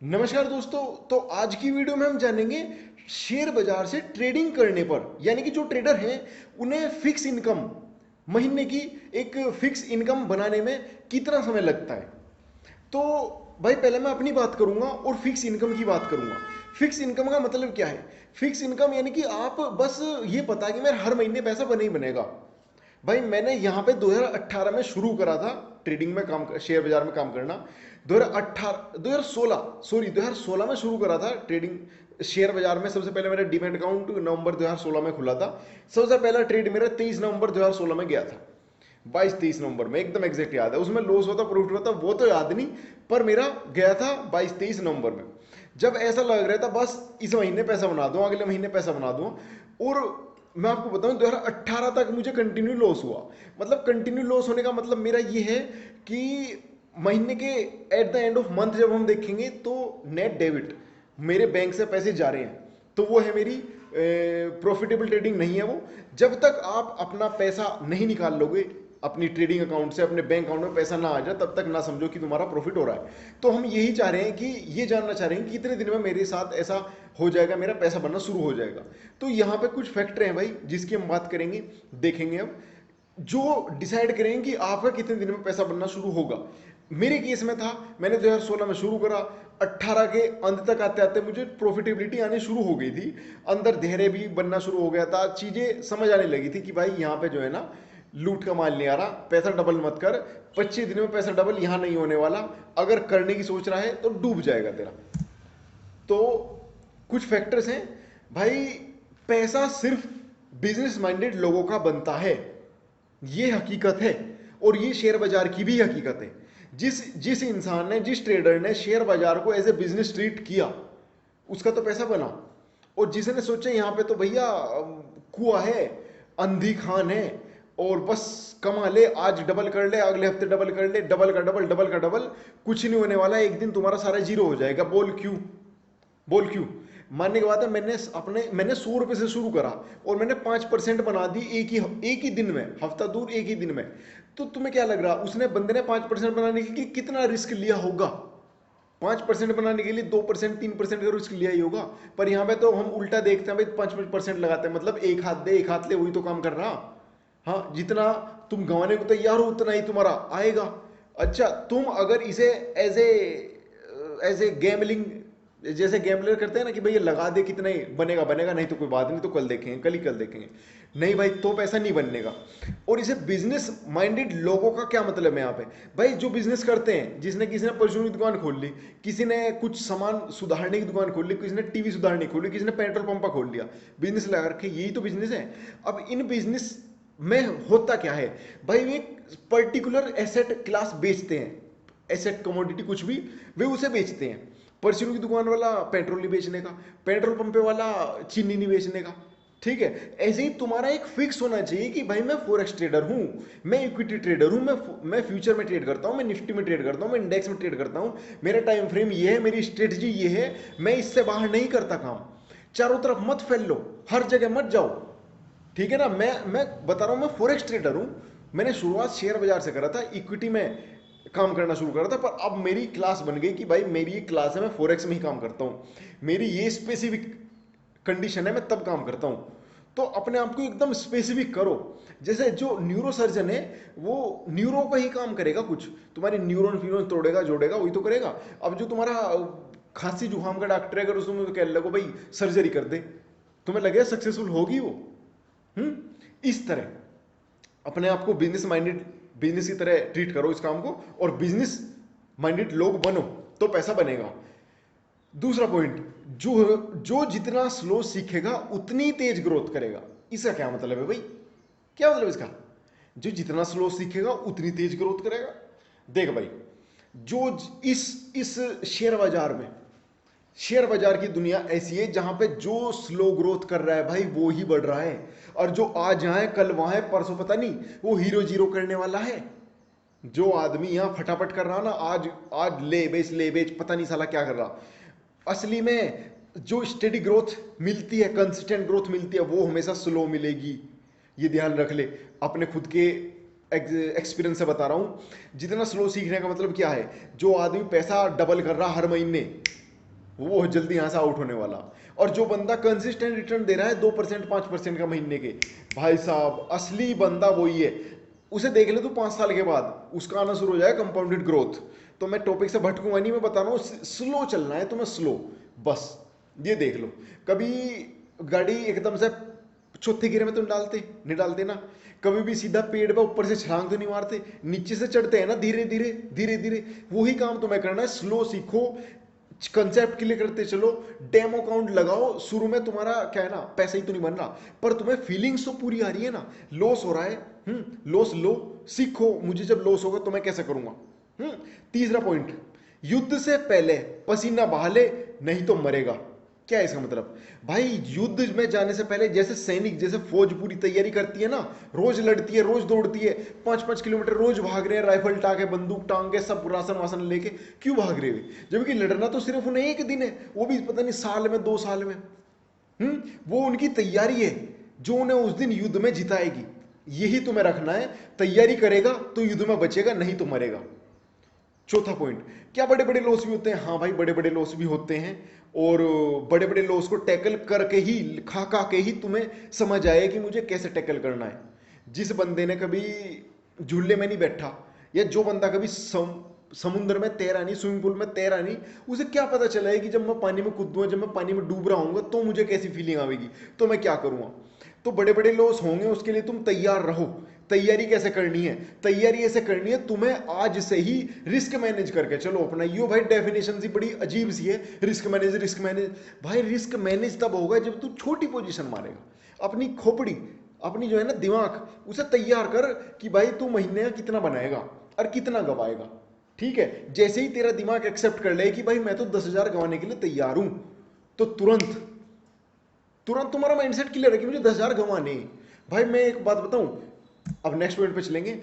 नमस्कार दोस्तों। तो आज की वीडियो में हम जानेंगे शेयर बाजार से ट्रेडिंग करने पर, यानी कि जो ट्रेडर हैं उन्हें फिक्स इनकम, महीने की एक फिक्स इनकम बनाने में कितना समय लगता है। तो भाई पहले मैं अपनी बात करूंगा और फिक्स इनकम की बात करूंगा। फिक्स इनकम का मतलब क्या है? फिक्स इनकम यानी कि आप बस ये पता कि मेरा हर महीने पैसा बने ही बनेगा। भाई मैंने यहाँ पे 2018 में शुरू करा था ट्रेडिंग में काम, शेयर बाजार में काम करना। 2018 2016 सॉरी 2016 में शुरू करा था ट्रेडिंग शेयर बाजार में। सबसे पहले मेरा डीमैट अकाउंट नवंबर 2016 में खुला था। सबसे पहला ट्रेड मेरा 23 नवंबर 2016 में गया था। 22-23 नवंबर में एकदम एग्जैक्ट याद है। उसमें लॉस होता प्रॉफिट होता वो तो याद नहीं, पर मेरा गया था 22-23 नवंबर में। जब ऐसा लग रहा था बस इस महीने पैसा बना दूं, अगले महीने पैसा बना दूं, और मैं आपको बताऊं 2018 तक मुझे कंटिन्यू लॉस हुआ। मतलब कंटिन्यू लॉस होने का मतलब मेरा ये है कि महीने के at the end of month जब हम देखेंगे तो नेट डेबिट, मेरे बैंक से पैसे जा रहे हैं, तो वो है मेरी प्रॉफिटेबल ट्रेडिंग नहीं है वो। जब तक आप अपना पैसा नहीं निकाल लोगे अपनी ट्रेडिंग अकाउंट से, अपने बैंक अकाउंट में पैसा ना आ जाए, तब तक ना समझो कि तुम्हारा प्रॉफिट हो रहा है। तो हम यही चाह रहे हैं कि ये जानना चाह रहे हैं कि कितने दिन में मेरे साथ ऐसा हो जाएगा, मेरा पैसा बनना शुरू हो जाएगा। तो यहाँ पे कुछ फैक्टर हैं भाई जिसकी हम बात करेंगे, देखेंगे अब, जो डिसाइड करेंगे कि आपका कितने दिन में पैसा बनना शुरू होगा। मेरे केस में था, मैंने 2016 में शुरू करा, 18 के अंत तक आते आते मुझे प्रॉफिटेबिलिटी आनी शुरू हो गई थी। अंदर धैर्य भी बनना शुरू हो गया था, चीजें समझ आने लगी थी कि भाई यहाँ पे जो है ना लूट का माल नहीं आ रहा, पैसा डबल मत कर, 25 दिन में पैसा डबल यहाँ नहीं होने वाला। अगर करने की सोच रहा है तो डूब जाएगा तेरा। तो कुछ फैक्टर्स हैं भाई। पैसा सिर्फ बिजनेस माइंडेड लोगों का बनता है, ये हकीकत है। और ये शेयर बाजार की भी हकीकत है। जिस जिस इंसान ने, जिस ट्रेडर ने शेयर बाजार को एज ए बिजनेस ट्रीट किया, उसका तो पैसा बना। और जिसने सोचा यहाँ पे तो भैया कुआ है, अंधी खान है, और बस कमा ले, आज डबल कर ले, अगले हफ्ते डबल कर ले, डबल का डबल, डबल का डबल, कुछ नहीं होने वाला, एक दिन तुम्हारा सारा जीरो हो जाएगा। बोल क्यों? बोल क्यों? मानने की बात है, मैंने 100 रुपए से शुरू करा और मैंने 5% बना दी एक ही दिन में, हफ्ता दूर एक ही दिन में। तो तुम्हें क्या लग रहा, उसने बंदे ने 5% बनाने के लिए कितना रिस्क लिया होगा? 5% बनाने के लिए 2% 3% का रिस्क लिया ही होगा। पर यहाँ पे तो हम उल्टा देखते हैं भाई, 5% लगाते हैं, मतलब एक हाथ दे एक हाथ ले, वही तो काम कर रहा। हाँ, जितना तुम गंवाने को तैयार हो उतना ही तुम्हारा आएगा। अच्छा, तुम अगर इसे एज ए गैमलिंग, जैसे गैम्बलर करते हैं ना कि भाई ये लगा दे, कितना ही बनेगा बनेगा, नहीं तो कोई बात नहीं, तो कल देखेंगे, कल ही कल देखेंगे, नहीं भाई तो पैसा नहीं बननेगा। और इसे बिजनेस माइंडेड लोगों का क्या मतलब है यहाँ पे? भाई जो बिजनेस करते हैं, जिसने, किसी ने परचून की दुकान खोल ली, किसी ने कुछ सामान सुधारने की दुकान खोल ली, किसी ने टीवी सुधारने खोल ली, किसी ने पेट्रोल पंपा खोल लिया, बिजनेस लगा रखे, यही तो बिजनेस है। अब इन बिजनेस में होता क्या है भाई, वे पर्टिकुलर एसेट क्लास बेचते हैं, एसेट कमोडिटी कुछ भी, वे उसे बेचते हैं। परचून की दुकान वाला पेट्रोल नहीं बेचने का, पेट्रोल पंपे वाला चीनी नहीं बेचने का। ठीक है, ऐसे ही तुम्हारा एक फिक्स होना चाहिए कि भाई मैं फॉरेक्स ट्रेडर हूं, मैं इक्विटी ट्रेडर हूं, मैं फ्यूचर में ट्रेड करता हूं, मैं निफ्टी में ट्रेड करता हूं, मैं इंडेक्स में ट्रेड करता हूं, मेरा टाइम फ्रेम ये है, मेरी स्ट्रेटजी ये है, मैं इससे बाहर नहीं करता काम। चारों तरफ मत फैल लो, हर जगह मत जाओ। ठीक है ना? मैं बता रहा हूं, मैं फॉरेक्स ट्रेडर हूं। मैंने शुरुआत शेयर बाजार से करा था, इक्विटी में काम करना शुरू करा था, पर अब मेरी क्लास बन गई कि भाई मेरी ये क्लास है, मैं फॉरेक्स में ही काम करता हूं, मेरी ये स्पेसिफिक कंडीशन है, मैं तब काम करता हूं। तो अपने आप को एकदम स्पेसिफिक करो। जैसे जो न्यूरो सर्जन है, वो न्यूरो का ही काम करेगा, कुछ तुम्हारी न्यूरॉन फ्यूरॉन तोड़ेगा जोड़ेगा, वही तो करेगा। अब जो तुम्हारा खांसी जुकाम का डॉक्टर है, अगर उसमें कह लगो भाई सर्जरी कर दे, तुम्हें लगे सक्सेसफुल होगी वो? इस तरह अपने आप को बिजनेस माइंडेड, बिजनेस की तरह ट्रीट करो इस काम को, और बिजनेस माइंडेड लोग बनो, तो पैसा बनेगा। दूसरा पॉइंट, जो जो जितना स्लो सीखेगा उतनी तेज ग्रोथ करेगा। इसका क्या मतलब है भाई? क्या मतलब इसका? जो जितना स्लो सीखेगा उतनी तेज ग्रोथ करेगा। देख भाई, जो इस शेयर बाजार में, शेयर बाजार की दुनिया ऐसी है जहां पे जो स्लो ग्रोथ कर रहा है भाई वो ही बढ़ रहा है, और जो आज यहाँ है कल वहां है, परसों पता नहीं, वो हीरो जीरो करने वाला है। जो आदमी यहाँ फटाफट कर रहा ना, आज आज ले बेच पता नहीं साला क्या कर रहा, असली में जो स्टेडी ग्रोथ मिलती है, कंसिस्टेंट ग्रोथ मिलती है, वो हमेशा स्लो मिलेगी। ये ध्यान रख ले, अपने खुद के एक्सपीरियंस से बता रहा हूं। जितना स्लो सीखने का मतलब क्या है, जो आदमी पैसा डबल कर रहा हर महीने, वो बहुत जल्दी यहाँ से आउट होने वाला। और जो बंदा कंसिस्टेंट रिटर्न दे रहा है 2% 5% का महीने के, भाई साहब असली बंदा वही है। उसे देख ले तो 5 साल के बाद उसका आना शुरू हो जाएगा कंपाउंडेड ग्रोथ। तो मैं टॉपिक से भटकूंगा नहीं, मैं बता रहा हूँ स्लो चलना है तुम्हें, स्लो बस। ये देख लो, कभी गाड़ी एकदम से चौथे गिरे में तुम डालते नहीं, डालते ना। कभी भी सीधा पेड़ पे ऊपर से छलांग तो नहीं मारते, नीचे से चढ़ते हैं ना, धीरे धीरे धीरे धीरे। वही काम तुम्हें करना है, स्लो सीखो, कंसेप्ट क्लियर करते चलो, डेमो अकाउंट लगाओ। शुरू में तुम्हारा क्या है ना, पैसा ही तो नहीं बन रहा, पर तुम्हें फीलिंग्स तो पूरी आ रही है ना। लॉस हो रहा है, लॉस लो, सीखो मुझे जब लॉस होगा तो मैं कैसे करूंगा। तीसरा पॉइंट, युद्ध से पहले पसीना बहा ले, नहीं तो मरेगा। क्या है इसका मतलब? भाई युद्ध में जाने से पहले जैसे सैनिक, जैसे फौज पूरी तैयारी करती है ना, रोज लड़ती है, रोज दौड़ती है, 5-5 किलोमीटर रोज भाग रहे हैं, राइफल टांगे, बंदूक टांगे, सब राशन वासन लेके, क्यों भाग रहे हुए? जबकि लड़ना तो सिर्फ उन्हें एक दिन है, वो भी पता नहीं साल में 2 साल में। वो उनकी तैयारी है जो उन्हें उस दिन युद्ध में जिताएगी। यही तुम्हें रखना है, तैयारी करेगा तो युद्ध में बचेगा, नहीं तो मरेगा। चौथा पॉइंट, क्या बड़े बड़े लॉस भी होते हैं? हाँ भाई, बड़े बड़े लॉस भी होते हैं, और बड़े बड़े लॉस को टैकल करके ही, खा खा के ही तुम्हें समझ आए कि मुझे कैसे टैकल करना है। जिस बंदे ने कभी झूले में नहीं बैठा, या जो बंदा कभी समुद्र में तैरा नहीं, स्विमिंग पूल में तैरा नहीं, उसे क्या पता चला है कि जब मैं पानी में कूदूंगा, जब मैं पानी में डूब रहा हूँ तो मुझे कैसी फीलिंग आएगी, तो मैं क्या करूँगा। तो बड़े बड़े लॉस होंगे, उसके लिए तुम तैयार रहो। तैयारी कैसे करनी है? तैयारी ऐसे करनी है, तुम्हें आज से ही रिस्क मैनेज करके चलो अपना। यो भाई डेफिनेशन सी बड़ी अजीब सी है, रिस्क मैनेज, रिस्क मैनेज। भाई रिस्क मैनेज तब होगा जब तू छोटी पोजीशन मारेगा। अपनी खोपड़ी, अपनी जो है ना दिमाग, उसे तैयार कर कि भाई तू महीने का कितना बनाएगा और कितना गवाएगा। ठीक है, जैसे ही तेरा दिमाग एक्सेप्ट कर ले कि भाई मैं तो 10,000 गंवाने के लिए तैयार हूं, तो तुरंत तुरंत तुम्हारा माइंडसेट क्लियर है कि मुझे 10,000 गंवाने। भाई मैं एक बात बताऊं, अब नेक्स्ट पॉइंट पे चलेंगे।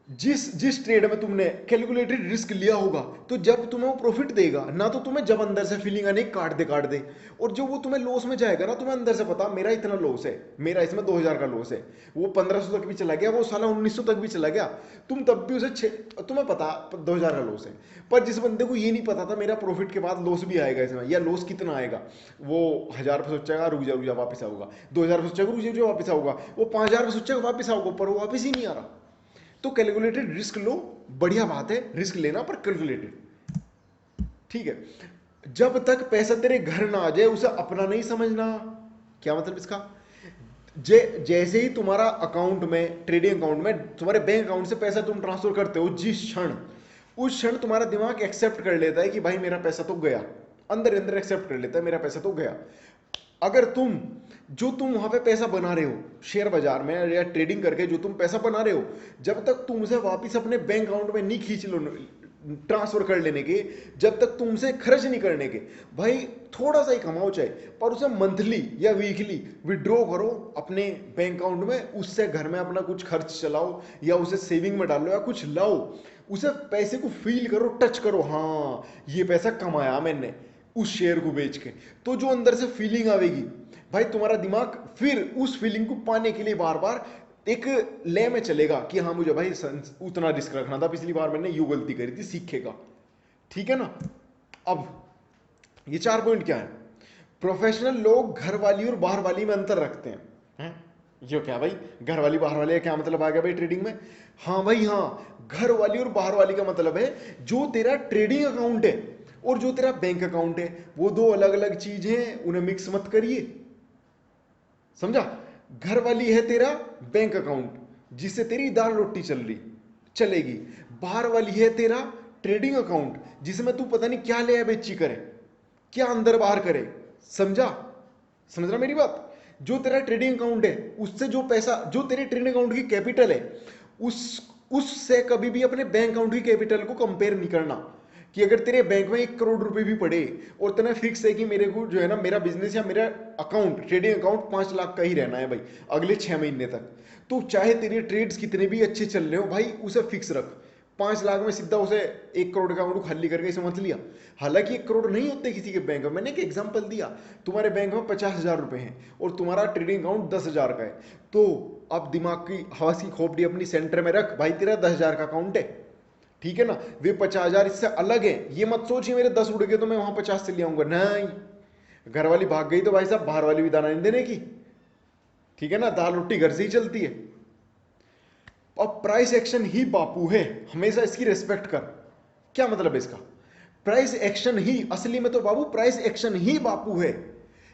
जिस जिस ट्रेड में तुमने कैलकुलेटेड रिस्क लिया होगा, तो जब तुम्हें वो प्रॉफिट देगा ना, तो तुम्हें जब अंदर से फीलिंग आने काट दे, और जब वो तुम्हें लॉस में जाएगा ना, तुम्हें अंदर से पता मेरा इतना लॉस है, मेरा इसमें 2,000 का लॉस है, वो 1,500 तक भी चला गया, वो साला 1,900 तक भी चला गया, तुम तब भी उसे तुम्हें पता 2,000 का लॉस है। पर जिस बंदे को ये नहीं पता था मेरा प्रॉफिट के बाद लॉस भी आएगा इसमें, या लॉस कितना आएगा, वो 1,000 पे सोचेगा रुक जा वापस आऊंगा, 2,000 पे सोचेगा रुक जा वापस आऊंगा, वो 5,000 पे सोचेगा वापस आऊंगा, पर वो वापस ही नहीं आ रहा। तो कैलकुलेटेड रिस्क लो, बढ़िया बात है, रिस्क लेना, पर कैलकुलेटेड। ठीक है, जब तक पैसा तेरे घर ना आ जाए उसे अपना नहीं समझना। क्या मतलब इसका? जैसे ही तुम्हारा अकाउंट में, ट्रेडिंग अकाउंट में, तुम्हारे बैंक अकाउंट से पैसा तुम ट्रांसफर करते हो, जिस क्षण, उस क्षण तुम्हारा दिमाग एक्सेप्ट कर लेता है कि भाई मेरा पैसा तो गया, अंदर अंदर एक्सेप्ट कर लेता है मेरा पैसा तो गया। अगर तुम वहां पे पैसा बना रहे हो शेयर बाजार में या ट्रेडिंग करके, जो तुम पैसा बना रहे हो, जब तक तुम उसे वापस अपने बैंक अकाउंट में नहीं खींच लो, ट्रांसफर कर लेने के, जब तक तुमसे खर्च नहीं करने के, भाई थोड़ा सा ही कमाओ चाहे, पर उसे मंथली या वीकली विड्रॉ करो अपने बैंक अकाउंट में, उससे घर में अपना कुछ खर्च चलाओ, या उसे सेविंग में डालो, या कुछ लाओ, उसे पैसे को फील करो, टच करो, हाँ ये पैसा कमाया मैंने उस शेयर को बेच के। तो जो अंदर से फीलिंग आवेगी, भाई तुम्हारा दिमाग फिर उस फीलिंग को पाने के लिए बार बार एक ले में चलेगा कि हाँ मुझे भाई उतना रिस्क रखना था, पिछली बार मैंने यू गलती करी थी, सीखेगा। ठीक है ना? अब ये 4 पॉइंट क्या है? प्रोफेशनल लोग घर वाली और बाहर वाली में अंतर रखते हैं। यो क्या भाई, घर वाली बाहर वाली का क्या मतलब आ गया भाई ट्रेडिंग में? हाँ भाई हाँ, घर वाली और बाहर वाली का मतलब है जो तेरा ट्रेडिंग अकाउंट है और जो तेरा बैंक अकाउंट है, वो दो अलग अलग चीज हैं, उन्हें मिक्स मत करिए। समझा? घर वाली है तेरा बैंक अकाउंट, जिससे तेरी दाल रोटी चलेगी। बाहर वाली है तेरा ट्रेडिंग अकाउंट, जिसमें तू पता नहीं क्या ले बेची करे, क्या अंदर बाहर करे। समझा? समझ रहा मेरी बात? जो तेरा ट्रेडिंग अकाउंट है, उससे जो पैसा, जो तेरे ट्रेडिंग अकाउंट की कैपिटल है, उससे कभी भी अपने बैंक अकाउंट की कैपिटल को कंपेयर नहीं करना। कि अगर तेरे बैंक में 1 करोड़ रुपए भी पड़े और तेरा फिक्स है कि मेरे को जो है ना, मेरा बिजनेस या मेरा अकाउंट, ट्रेडिंग अकाउंट 5 लाख का ही रहना है भाई अगले 6 महीने तक, तो चाहे तेरे ट्रेड्स कितने भी अच्छे चल रहे हो भाई, उसे फिक्स रख। 5 लाख में सीधा उसे 1 करोड़ का अकाउंट खाली करके इसे मत लिया। हालांकि 1 करोड़ नहीं होते किसी के बैंक में, मैंने एक एग्जांपल दिया, तुम्हारे बैंक में 50,000 रुपए हैं और तुम्हारा ट्रेडिंग अकाउंट 10,000 का है, तो अब दिमाग की हवा की खोपड़ी अपनी सेंटर में रख, भाई तेरा 10,000 का अकाउंट है। ठीक है ना, वे 50,000 इससे अलग है। ये मत सोचिए मेरे 10 उड़ गए तो मैं वहां 50 से ले आऊंगा, नहीं। घर वाली भाग गई तो भाई साहब बाहर वाली भी दाना नहीं देने की, ठीक है ना, दाल रोटी घर से ही चलती है। और प्राइस एक्शन ही बापू है, हमेशा इसकी रेस्पेक्ट कर। क्या मतलब है इसका? प्राइस एक्शन ही, असली में तो बाबू प्राइस एक्शन ही बापू है।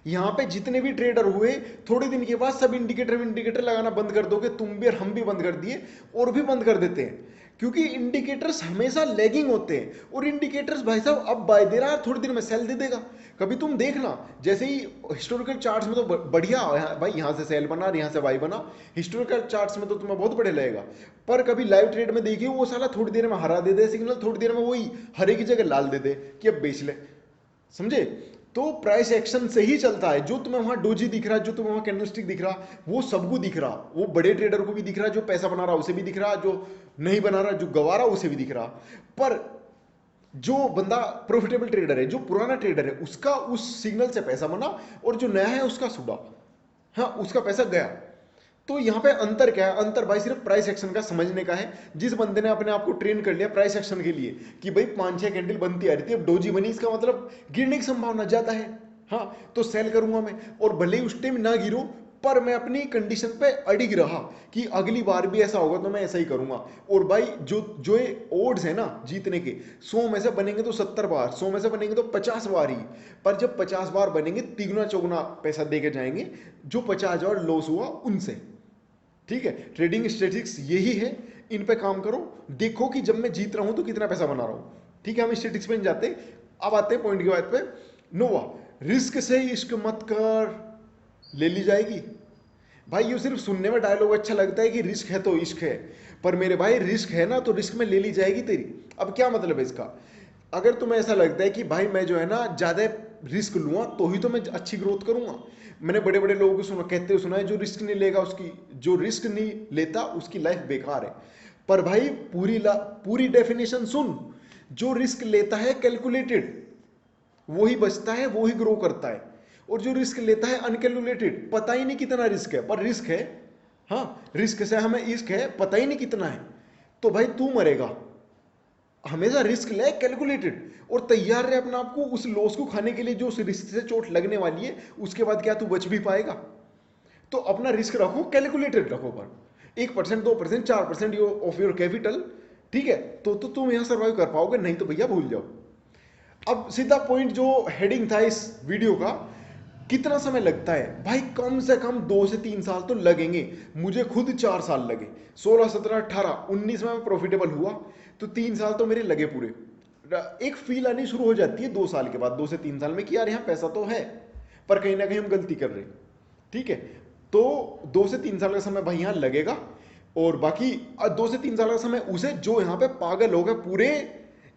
यहां पे जितने भी ट्रेडर हुए, थोड़े दिन के बाद सब इंडिकेटर लगाना बंद कर दोगे, तुम भी और हम भी बंद कर दिए, और भी बंद कर देते हैं, क्योंकि इंडिकेटर्स हमेशा लैगिंग होते हैं। और इंडिकेटर्स भाई साहब अब बाय दे रहा है, थोड़ी देर में सेल दे देगा। कभी तुम देखना, जैसे ही हिस्टोरिकल चार्ट्स में तो बढ़िया भाई, यहां से सेल बना, यहां से बाय बना, हिस्टोरिकल चार्ट्स में तो तुम्हें बहुत बढ़िया लगेगा। पर कभी लाइव ट्रेड में देखिए, वो साला थोड़ी देर में हरा दे दे सिग्नल, थोड़ी देर में वही हरे की जगह लाल दे दे कि अब बेच ले, समझे? तो प्राइस एक्शन से ही चलता है। जो तुम्हें वहां डोजी दिख रहा है, जो तुम्हें वहां कैंडलस्टिक दिख रहा, वो सबको दिख रहा, वो बड़े ट्रेडर को भी दिख रहा, जो पैसा बना रहा उसे भी दिख रहा, जो नहीं बना रहा, जो गवा रहा उसे भी दिख रहा। पर जो बंदा प्रॉफिटेबल ट्रेडर है, जो पुराना ट्रेडर है, उसका उस सिग्नल से पैसा बना, और जो नया है उसका सुबह, हाँ, उसका पैसा गया। तो यहां पे अंतर क्या है? अंतर भाई सिर्फ प्राइस एक्शन का समझने का है। जिस बंदे ने अपने आप को ट्रेन कर लिया प्राइस एक्शन के लिए कि भाई 5-6 कैंडल बनती आ रही थी, अब डोजी बनी, इसका मतलब गिरने की संभावना ज्यादा है, हाँ, तो सेल करूंगा मैं। और भले ही उस टाइम ना गिरो, पर मैं अपनी कंडीशन पे अड़िग रहा कि अगली बार भी ऐसा होगा तो मैं ऐसा ही करूंगा। और भाई जो जो ये ओड्स है ना जीतने के, 100 में से बनेंगे तो 70 बार, 100 में से बनेंगे तो 50 बार ही। पर जब 50 बार बनेंगे, तिगुना चौगुना पैसा दे के जाएंगे जो 50,000 लॉस हुआ उनसे। ठीक है, ट्रेडिंग स्टेटिक्स यही है, इन पे काम करो, देखो कि जब मैं जीत रहा हूं तो कितना पैसा बना रहा हूं। ठीक है, हम स्टेटिक्स पे नहीं जाते, अब आते हैं पॉइंट की बात पे। नोवा, रिस्क से इश्क मत कर, ले ली जाएगी। भाई ये सिर्फ सुनने में डायलॉग अच्छा लगता है कि रिस्क है तो इश्क है, पर मेरे भाई रिस्क है ना तो रिस्क में ले ली जाएगी तेरी। अब क्या मतलब है इसका? अगर तुम्हें ऐसा लगता है कि भाई मैं जो है ना ज्यादा रिस्क लूंगा तो ही तो मैं अच्छी ग्रोथ करूंगा। मैंने बड़े बड़े लोगों को कहते हुए सुना है, जो रिस्क नहीं लेगा उसकी, जो रिस्क नहीं लेता उसकी लाइफ बेकार है। पर भाई पूरी डेफिनेशन सुन, जो रिस्क लेता है कैलकुलेटेड, वो ही बचता है, वो ही ग्रो करता है। और जो रिस्क लेता है अनकैलकुलेटेड, पता ही नहीं कितना रिस्क है, पर रिस्क है, हाँ, रिस्क से हमें इश्क है, पता ही नहीं कितना है, तो भाई तू मरेगा। हमेशा रिस्क ले कैलकुलेटेड, और तैयार रहे अपने आप को उस लॉस को खाने के लिए जो उस रिस्क से चोट लगने वाली है। उसके बाद क्या तू बच भी पाएगा? तो अपना रिस्क रखो, कैलकुलेटेड रखो, पर 1%, 2%, 4% ऑफ योर कैपिटल, ठीक है, तो तुम यहां सर्वाइव कर पाओगे, नहीं तो भैया भूल जाओ। अब सीधा पॉइंट जो हेडिंग था इस वीडियो का, कितना समय लगता है? भाई कम से कम 2 से 3 साल तो लगेंगे। मुझे खुद 4 साल लगे, 16, 17, 18, 19 में मैं प्रॉफिटेबल हुआ, तो 3 साल तो मेरे लगे पूरे। एक फील आनी शुरू हो जाती है 2 साल के बाद, 2 से 3 साल में, कि यार यहाँ पैसा तो है, पर कहीं ना कहीं हम गलती कर रहे हैं। ठीक है, तो 2 से 3 साल का समय भाई यहाँ लगेगा। और बाकी 2 से 3 साल का समय उसे जो यहाँ पे पागल हो गए, पूरे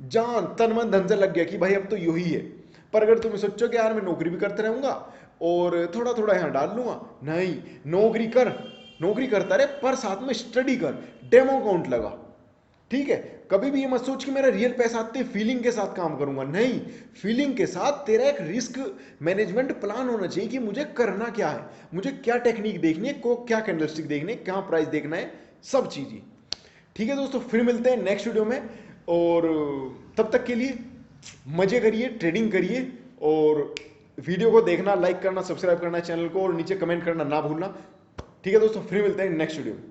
जान तन मन धन से लग गया कि भाई अब तो यही है। पर अगर तुम सोचो कि यार मैं नौकरी भी करते रहूंगा और थोड़ा थोड़ा यहाँ डाल लूंगा, नहीं, नौकरी कर, नौकरी करता रहे, पर साथ में स्टडी कर, डेमो अकाउंट लगा। ठीक है, कभी भी ये मत सोच कि मेरा रियल पैसा आते फीलिंग के साथ काम करूंगा, नहीं, फीलिंग के साथ तेरा एक रिस्क मैनेजमेंट प्लान होना चाहिए कि मुझे करना क्या है, मुझे क्या टेक्निक देखनी है, को क्या कैंडलस्टिक देखनी है, क्या प्राइस देखना है, सब चीजें। ठीक है दोस्तों, फिर मिलते हैं नेक्स्ट वीडियो में, और तब तक के लिए मजे करिए, ट्रेडिंग करिए, और वीडियो को देखना, लाइक करना, सब्सक्राइब करना चैनल को, और नीचे कमेंट करना ना भूलना। ठीक है दोस्तों, फिर मिलते हैं नेक्स्ट वीडियो में।